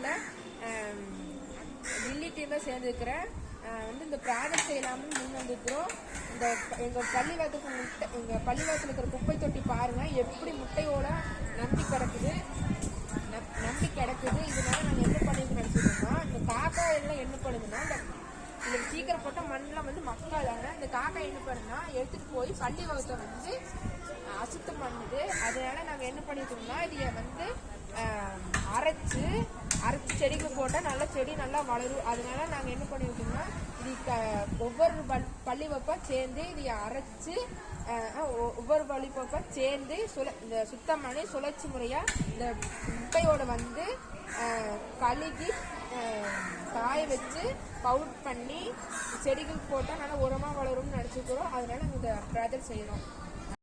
டீமில் லில்லி டீமில் சேர்ந்துருக்கிறேன். இந்த ப்ராஜெக்ட் செய்யலாம்னு முன் வந்துருக்குறோம். இந்த எங்கள் பள்ளிவாசலுக்கு இருக்கிற குப்பை தொட்டி பாருங்கள், எப்படி முட்டையோட நம்பி கிடக்குது. இதனால நாங்கள் என்ன பண்ணிட்டு நினச்சிருக்கோம்னா, இந்த காக்கா எல்லாம் என்ன பண்ணுதுன்னா, இந்த சீக்கிரம் போட்டால் மண்ணெலாம் மக்காதாங்க. இந்த காக்கா என்ன பண்ணுன்னா எடுத்துகிட்டு போய் பள்ளிவாசத்தை அசுத்தம் பண்ணுது. அதனால நாங்கள் என்ன பண்ணிருக்கோம்னா, இதைய அரைச்சு செடிகள் போட்டால் நல்லா செடி நல்லா வளரும். அதனால நாங்கள் என்ன பண்ணியிருக்கோம்னா, இது ஒவ்வொரு பள்ளிவாப்பா சேர்ந்து இதை அரைச்சு ஒவ்வொரு பள்ளிவாப்பா சேர்ந்து இந்த சுத்தம் பண்ணி சுழற்சி முறையாக இந்த முட்டையோட கழுகி காய வச்சு பவுடர் பண்ணி செடிகள் போட்டால் நல்லா உரமாக வளரும்னு நினச்சிக்கிறோம். அதனால இந்த ப்ராஜெக்ட் செய்கிறோம்.